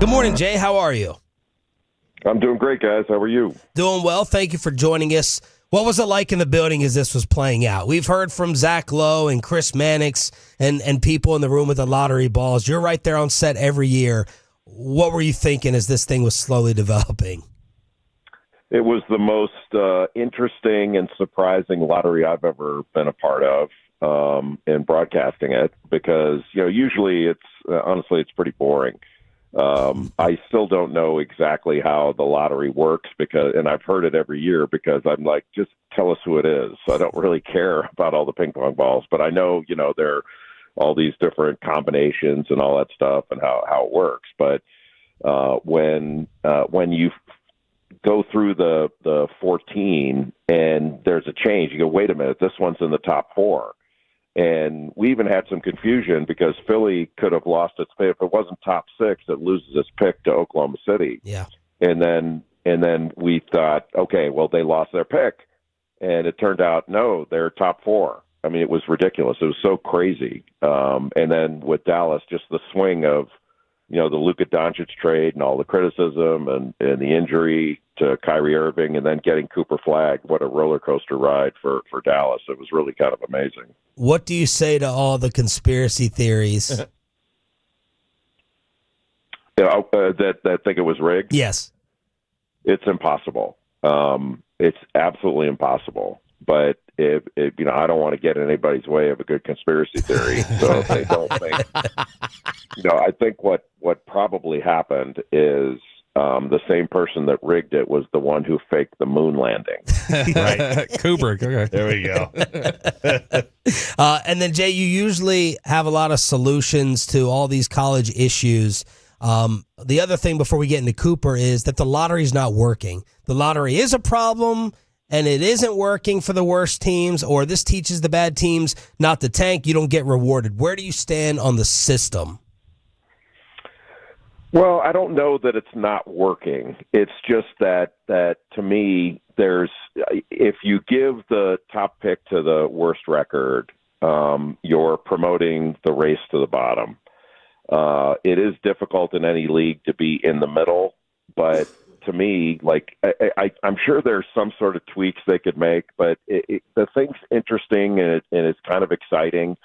Good morning, Jay. How are you? I'm doing great, guys. How are you? Doing well. Thank you for joining us. What was it like in the building as this was playing out? We've heard from Zach Lowe and Chris Mannix and people in the room with the lottery balls. You're right there on set every year. What were you thinking as this thing was slowly developing? It was the most interesting and surprising lottery I've ever been a part of in broadcasting it because, usually honestly, it's pretty boring. I still don't know exactly how the lottery works and I've heard it every year because I'm like, just tell us who it is. So I don't really care about all the ping pong balls, but I know, there are all these different combinations and all that stuff and how it works. But when you go through the 14 and there's a change, you go, wait a minute, this one's in the top 4. And we even had some confusion because Philly could have lost its pick. If it wasn't top 6, it loses its pick to Oklahoma City. Yeah. And then we thought, okay, well, they lost their pick. And it turned out, no, they're top 4. I mean, it was ridiculous. It was so crazy. And then with Dallas, just the swing of, the Luka Doncic trade and all the criticism and the injury to Kyrie Irving and then getting Cooper Flagg. What a roller coaster ride for Dallas. It was really kind of amazing. What do you say to all the conspiracy theories? That think it was rigged? Yes. It's impossible. It's absolutely impossible. But I don't want to get in anybody's way of a good conspiracy theory. So if they don't think, I think what probably happened is the same person that rigged it was the one who faked the moon landing. Right, Cooper. Okay. There we go. And then, Jay, you usually have a lot of solutions to all these college issues. The other thing before we get into Cooper is that the lottery is not working. The lottery is a problem, and it isn't working for the worst teams, or this teaches the bad teams not to tank. You don't get rewarded. Where do you stand on the system? Well, I don't know that it's not working. It's just that to me, if you give the top pick to the worst record, you're promoting the race to the bottom. It is difficult in any league to be in the middle, but to me, I'm sure there's some sort of tweaks they could make, but the thing's interesting and it's kind of exciting.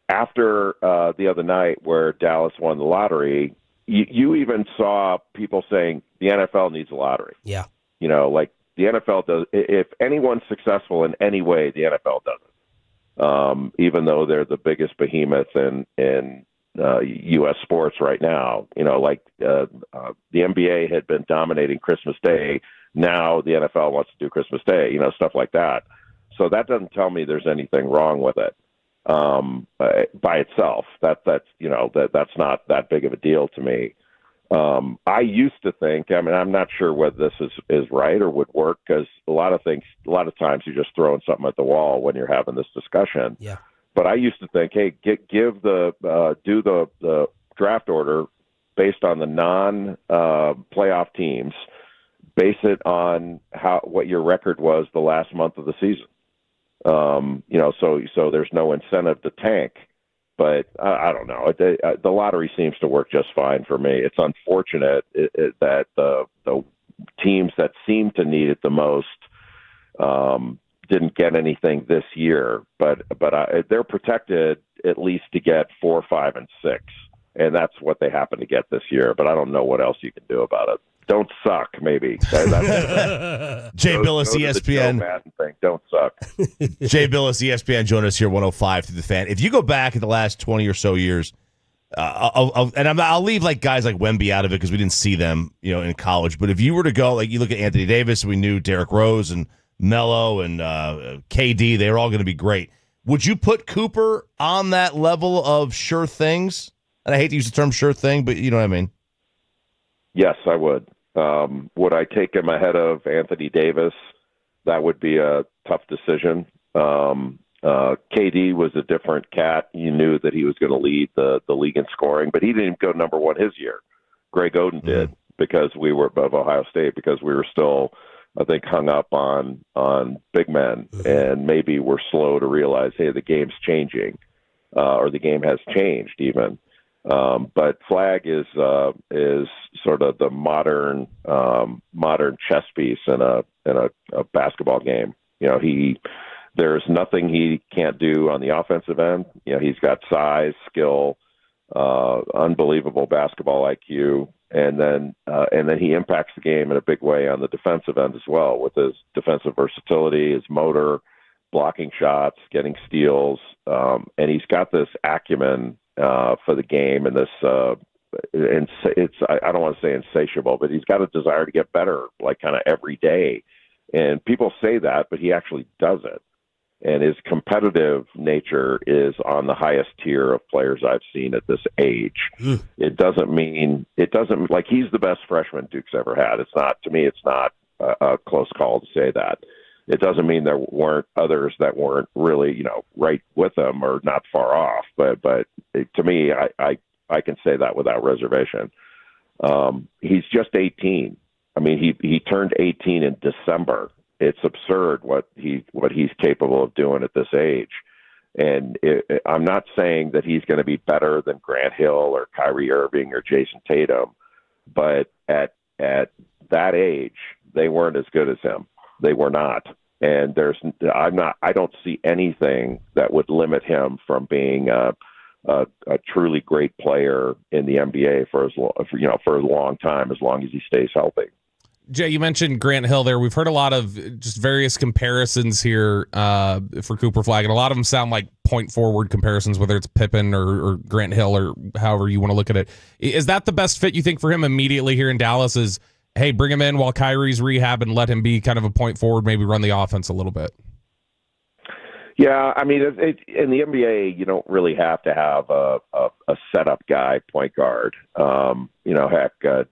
After the other night where Dallas won the lottery, you even saw people saying the NFL needs a lottery. Yeah. The NFL does. If anyone's successful in any way, the NFL doesn't. Even though they're the biggest behemoth in U.S. sports right now, the NBA had been dominating Christmas Day. Now the NFL wants to do Christmas Day, stuff like that. So that doesn't tell me there's anything wrong with it by itself. That's not that big of a deal to me. I used to think, I'm not sure whether this is right or would work because a lot of times you're just throwing something at the wall when you're having this discussion. Yeah. But I used to think, hey, do the draft order based on the non-playoff teams, base it on what your record was the last month of the season. So there's no incentive to tank. But I don't know. The lottery seems to work just fine for me. It's unfortunate that the teams that seem to need it the most didn't get anything this year. But they're protected at least to get 4, 5, and 6, and that's what they happen to get this year. But I don't know what else you can do about it. Don't suck, maybe. Jay Bilas, ESPN. Don't suck. Jay Bilas, ESPN, join us here, 105 through the Fan. If you go back in the last 20 or so years, I'll leave guys like Wemby out of it because we didn't see them, in college. But if you were to go, you look at Anthony Davis, we knew Derrick Rose and Melo and KD, they were all going to be great. Would you put Cooper on that level of sure things? And I hate to use the term sure thing, but you know what I mean. Yes, I would. Would I take him ahead of Anthony Davis? That would be a tough decision. KD was a different cat. You knew that he was going to lead the league in scoring, but he didn't go number one his year. Greg Oden did because we were above Ohio State because we were still, I think, hung up on big men, and maybe we're slow to realize, hey, the game's changing, or the game has changed even. But Flagg is sort of the modern chess piece in a basketball game. There's nothing he can't do on the offensive end. He's got size, skill, unbelievable basketball IQ, and then he impacts the game in a big way on the defensive end as well, with his defensive versatility, his motor, blocking shots, getting steals, and he's got this acumen for the game, and this I don't want to say insatiable, but he's got a desire to get better, like kind of every day. And people say that, but he actually does it. And his competitive nature is on the highest tier of players I've seen at this age. It doesn't like he's the best freshman Duke's ever had. It's not a close call to say that. It doesn't mean there weren't others that weren't really, right with him or not far off. But to me, I can say that without reservation. He's just 18. I mean, he turned 18 in December. It's absurd what he's capable of doing at this age. And I'm not saying that he's going to be better than Grant Hill or Kyrie Irving or Jason Tatum, but at that age, they weren't as good as him. They were not. And I don't see anything that would limit him from being a truly great player in the NBA for a long time, as long as he stays healthy. Jay, you mentioned Grant Hill there. We've heard a lot of just various comparisons here for Cooper Flagg, and a lot of them sound like point forward comparisons, whether it's Pippen or Grant Hill or however you want to look at it. Is that the best fit you think for him immediately here in Dallas? Is, hey, bring him in while Kyrie's rehab and let him be kind of a point forward, maybe run the offense a little bit? Yeah, I mean, in the NBA, you don't really have to have a setup guy, point guard.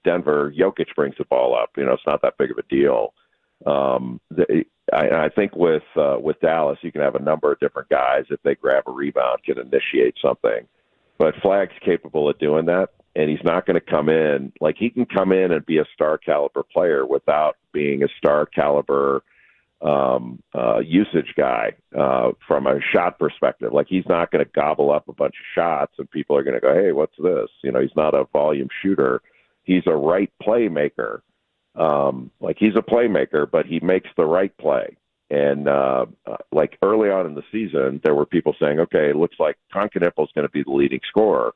Denver, Jokic brings the ball up. It's not that big of a deal. I think with Dallas, you can have a number of different guys, if they grab a rebound, can initiate something. But Flagg's capable of doing that, and he's not going to come in. Like, he can come in and be a star caliber player without being a star caliber usage guy from a shot perspective. Like, he's not going to gobble up a bunch of shots and people are going to go, hey, what's this? He's not a volume shooter. He's a right playmaker. He's a playmaker, but he makes the right play. And like early on in the season, there were people saying, okay, it looks like Konkanipple is going to be the leading scorer.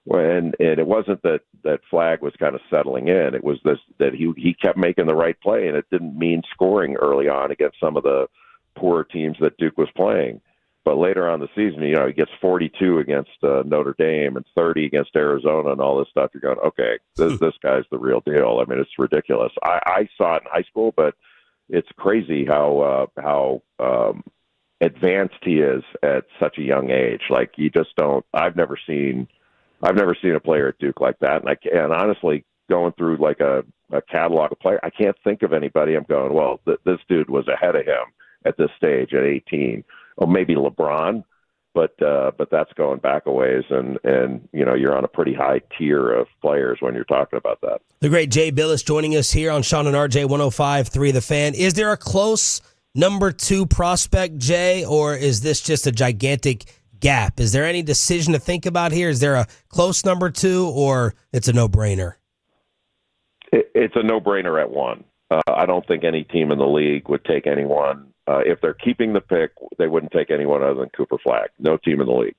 And it wasn't that Flagg was kind of settling in. It was that he kept making the right play, and it didn't mean scoring early on against some of the poorer teams that Duke was playing. But later on in the season, he gets 42 against Notre Dame and 30 against Arizona and all this stuff. You're going, okay, this guy's the real deal. I mean, it's ridiculous. I saw it in high school, but it's crazy how advanced he is at such a young age. Like, you just don't. I've never seen a player at Duke like that. And honestly, going through like a catalog of players, I can't think of anybody. I'm going, well, this dude was ahead of him at this stage at 18. Or maybe LeBron, but that's going back a ways, and you're on a pretty high tier of players when you're talking about that. The great Jay Bilas joining us here on Shan and RJ 105.3 The Fan. Is there a close number 2 prospect, Jay, or is this just a gigantic gap? Is there any decision to think about here? Is there a close number 2, or it's a no-brainer? It's a no-brainer at 1. I don't think any team in the league would take anyone. If they're keeping the pick, they wouldn't take anyone other than Cooper Flagg. No team in the league.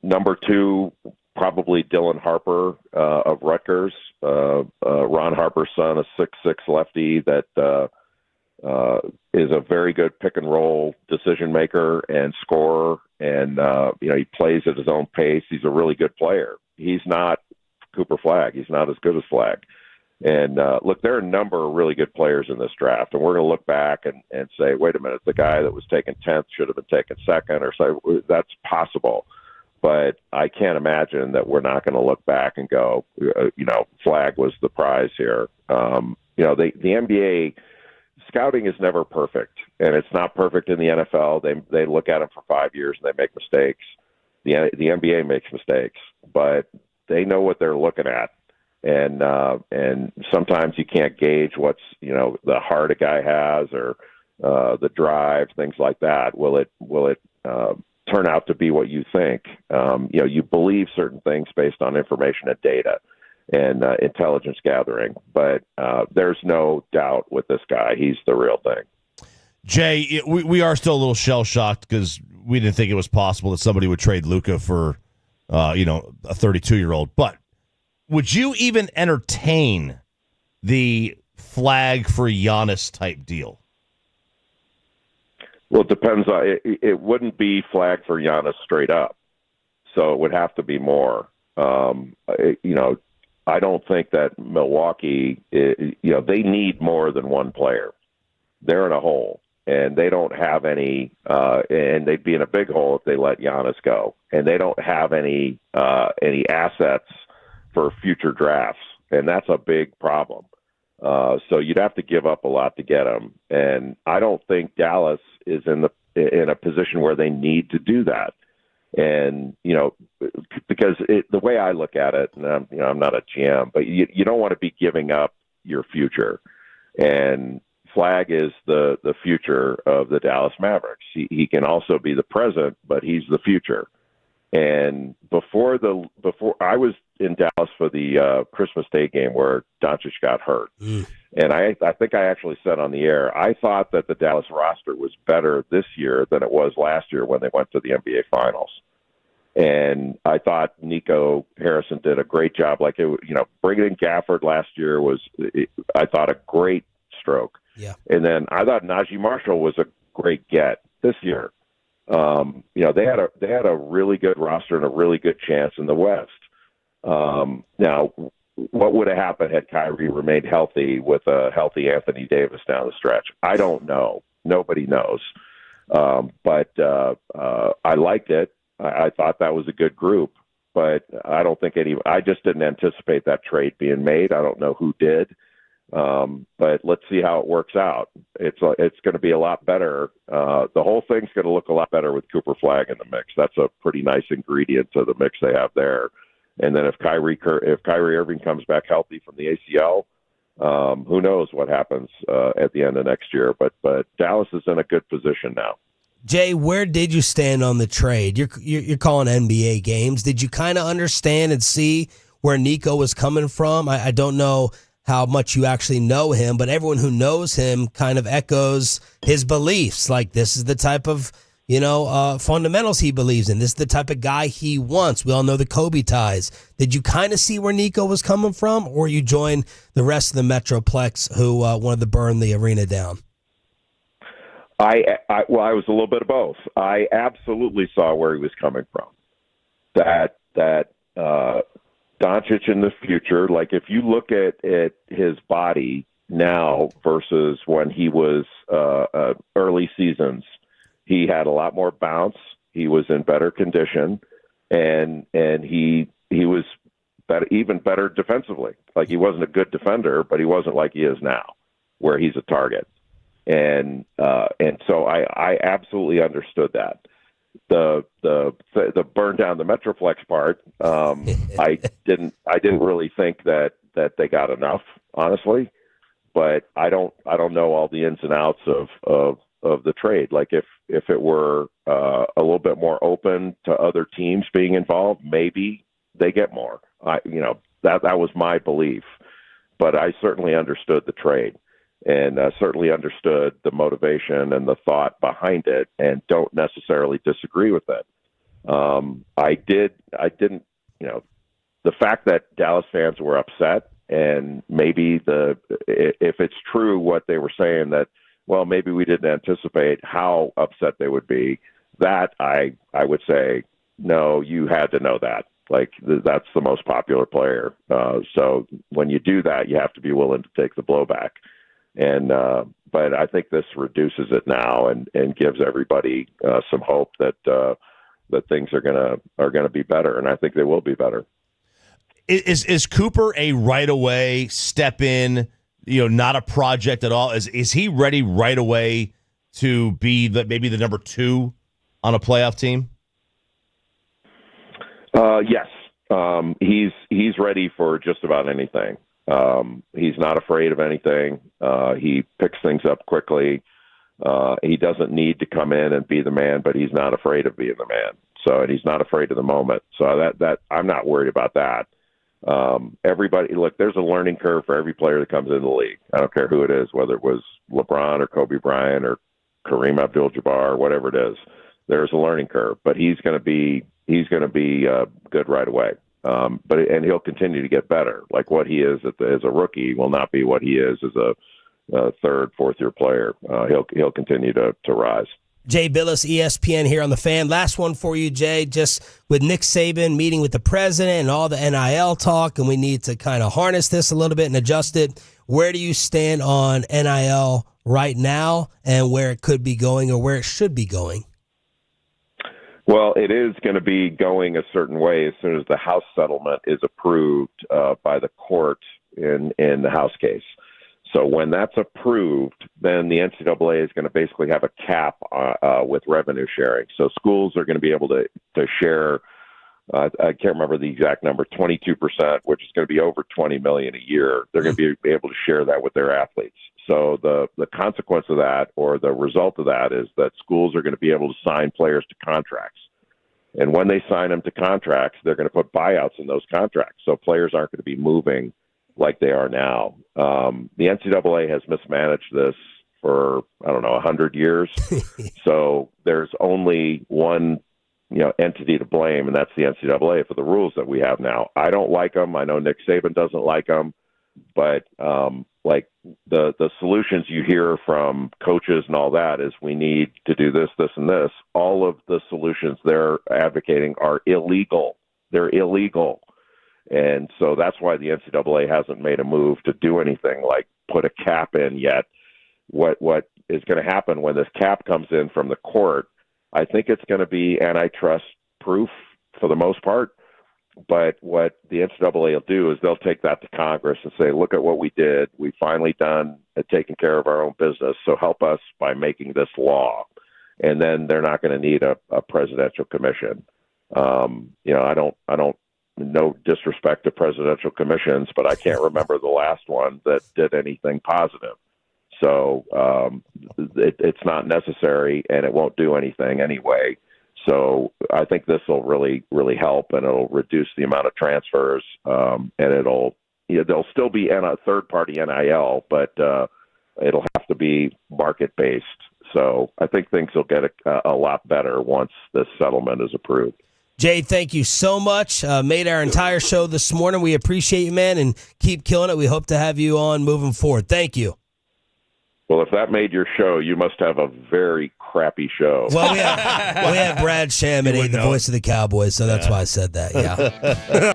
Number 2, probably Dylan Harper of Rutgers. Ron Harper's son, a 6'6" lefty that is a very good pick-and-roll decision maker and scorer, and he plays at his own pace. He's a really good player. He's not Cooper Flagg. He's not as good as Flagg. And look, there are a number of really good players in this draft, and we're going to look back and say, wait a minute, the guy that was taken 10th should have been taken 2nd, or so. That's possible. But I can't imagine that we're not going to look back and go, Flagg was the prize here. The NBA scouting is never perfect, and it's not perfect in the NFL. They look at him for 5 years and they make mistakes. The NBA makes mistakes, but they know what they're looking at. And sometimes you can't gauge what's, the heart a guy has or the drive, things like that. Will it turn out to be what you think. You believe certain things based on information and data and intelligence gathering. But there's no doubt with this guy. He's the real thing. Jay, we are still a little shell-shocked because we didn't think it was possible that somebody would trade Luka for, a 32-year-old. But would you even entertain the Flagg for Giannis type deal? Well, it depends on it wouldn't be Flagg for Giannis straight up, so it would have to be more. I don't think that Milwaukee, they need more than one player. They're in a hole, and they don't have any, and they'd be in a big hole if they let Giannis go, and they don't have any assets for future drafts, and that's a big problem. So you'd have to give up a lot to get him, and I don't think Dallas is in a position where they need to do that. And because the way I look at it, and I'm not a GM, but you don't want to be giving up your future. And Flagg is the future of the Dallas Mavericks. He can also be the present, but he's the future. And before I was in Dallas for the Christmas Day game where Doncic got hurt. And I think I actually said on the air, I thought that the Dallas roster was better this year than it was last year when they went to the NBA Finals. And I thought Nico Harrison did a great job. Bringing in Gafford last year was, I thought, a great stroke. Yeah. And then I thought Najee Marshall was a great get this year. They had a really good roster and a really good chance in the West. Now, what would have happened had Kyrie remained healthy with a healthy Anthony Davis down the stretch? I don't know. Nobody knows. But I liked it. I thought that was a good group, but I don't think I just didn't anticipate that trade being made. I don't know who did. But let's see how it works out. It's going to be a lot better. The whole thing's going to look a lot better with Cooper Flagg in the mix. That's a pretty nice ingredient to the mix they have there. And then if Kyrie Irving comes back healthy from the ACL, who knows what happens at the end of next year. But Dallas is in a good position now. Jay, where did you stand on the trade? You're calling NBA games. Did you kind of understand and see where Nico was coming from? I don't know how much you actually know him, but everyone who knows him kind of echoes his beliefs. Like, this is the type of, fundamentals he believes in. This is the type of guy he wants. We all know the Kobe ties. Did you kind of see where Nico was coming from, or you joined the rest of the Metroplex who wanted to burn the arena down? I was a little bit of both. I absolutely saw where he was coming from. That Doncic in the future, like if you look at his body now versus when he was early seasons, he had a lot more bounce. He was in better condition, and he was better, even better defensively. Like, he wasn't a good defender, but he wasn't like he is now, where he's a target. And so I absolutely understood that. The burn down the Metroplex part, I didn't really think that they got enough, honestly. But I don't know all the ins and outs of the trade. Like, if it were a little bit more open to other teams being involved, maybe they get more. That was my belief. But I certainly understood the trade. And certainly understood the motivation and the thought behind it, and don't necessarily disagree with it. I didn't. The fact that Dallas fans were upset, and maybe if it's true what they were saying, that, well, maybe we didn't anticipate how upset they would be. That I would say, no, you had to know that. Like, that's the most popular player. So when you do that, you have to be willing to take the blowback. And but I think this reduces it now and gives everybody some hope that things are gonna be better, and I think they will be better. Is Cooper a right away step in? Not a project at all. Is he ready right away to be maybe the number 2 on a playoff team? Yes, he's ready for just about anything. He's not afraid of anything. He picks things up quickly. He doesn't need to come in and be the man, but he's not afraid of being the man. So, and he's not afraid of the moment. So that I'm not worried about that. Everybody, look, there's a learning curve for every player that comes into the league. I don't care who it is, whether it was LeBron or Kobe Bryant or Kareem Abdul-Jabbar, whatever it is. There's a learning curve, but he's going to be good right away. And he'll continue to get better. Like what he is as a rookie will not be what he is as a third, fourth year player. He'll continue to rise. Jay Bilas, ESPN here on The Fan. Last one for you, Jay. Just with Nick Saban meeting with the president and all the NIL talk, and we need to kind of harness this a little bit and adjust it. Where do you stand on NIL right now and where it could be going or where it should be going? Well, it is going to be going a certain way as soon as the House settlement is approved by the court in the House case. So when that's approved, then the NCAA is going to basically have a cap with revenue sharing. So schools are going to be able to share, I can't remember the exact number, 22%, which is going to be over $20 million a year. They're going to be able to share that with their athletes. So the consequence of that, or the result of that, is that schools are going to be able to sign players to contracts. And when they sign them to contracts, they're going to put buyouts in those contracts. So players aren't going to be moving like they are now. The NCAA has mismanaged this for, 100 years. So there's only one, entity to blame, and that's the NCAA for the rules that we have now. I don't like them. I know Nick Saban doesn't like them, but like the solutions you hear from coaches and all that is we need to do this, this, and this. All of the solutions they're advocating are illegal. They're illegal. And so that's why the NCAA hasn't made a move to do anything like put a cap in yet. What is going to happen when this cap comes in from the court, I think it's going to be antitrust proof for the most part. But what the NCAA will do is they'll take that to Congress and say, look at what we did. We finally done taking care of our own business. So help us by making this law. And then they're not going to need a presidential commission. I don't no disrespect to presidential commissions, but I can't remember the last one that did anything positive. So it's not necessary, and it won't do anything anyway. So I think this will really, really help, and it'll reduce the amount of transfers, and there'll still be a third-party NIL, but it'll have to be market-based. So I think things will get a lot better once this settlement is approved. Jay, thank you so much. Made our entire show this morning. We appreciate you, man, and keep killing it. We hope to have you on moving forward. Thank you. Well, if that made your show, you must have a very crappy show. Well, we have Brad Shan, the voice of the Cowboys, so that's why I said that, yeah.